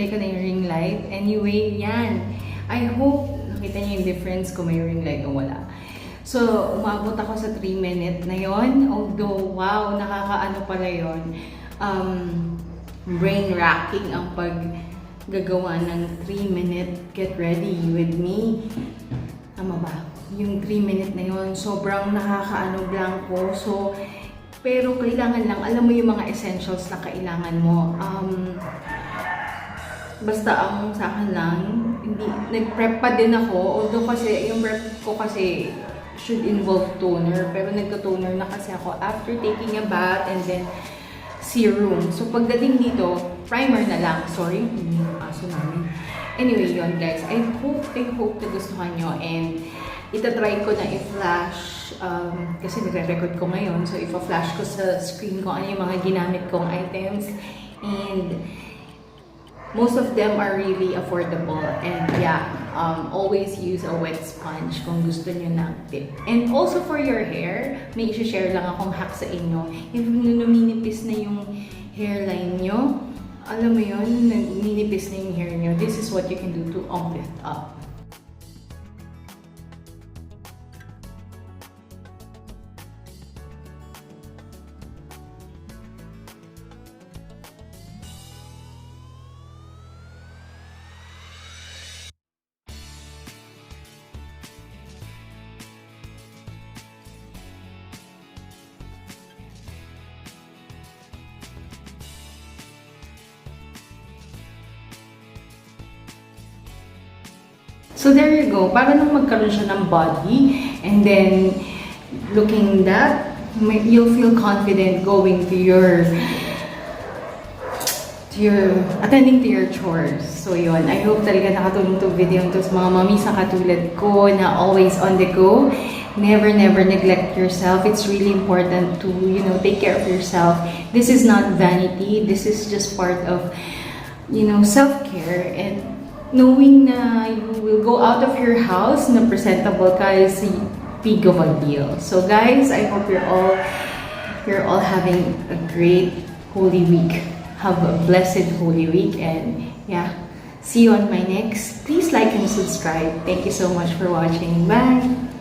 tinatry ko na yung ring light. Anyway, yan. I hope nakita niyo yung difference kung may ring light o wala. So, umabot ako sa 3 minute na yon. Although, wow, nakakaano pala yon. Brain racking ang paggagawa ng 3-minute get ready with me. Tama ba? Yung 3 minute na yon, sobrang nakakaano blanco. So, pero kailangan lang, alam mo yung mga essentials na kailangan mo. Basta ang sa akin lang, hindi, nag-prep pa din ako. Although kasi, yung prep ko kasi should involve toner. Pero nagka-toner na kasi ako after taking a bath and then serum. So pagdating dito, primer na lang. Sorry, hindi yung aso namin. Anyway, yun guys. I hope na gustuhan nyo. And itatry ko na i-flash kasi nire-record ko ngayon. So ipa-flash ko sa screen ko ano yung mga ginamit kong items. And most of them are really affordable. And yeah, always use a wet sponge kung gusto nyo ng tip. And also for your hair, may isi-share lang akong hack sa inyo. If numinipis na yung hairline nyo, alam mo yun, numinipis na yung hair nyo, this is what you can do to amp it up. So there you go, para nang magkaroon siya ng body, and then looking that, you'll feel confident going to your attending to your chores. So yun, I hope talaga nakatulong to video to sa mga mamis na katulad ko na always on the go. Never neglect yourself. It's really important to, take care of yourself. This is not vanity. This is just part of, self-care, and knowing na you will go out of your house na presentable ka is big of a deal. So guys, I hope you're all having a great Holy Week. Have a blessed Holy Week, and yeah, see you on my next. Please like and subscribe. Thank you so much for watching. Bye!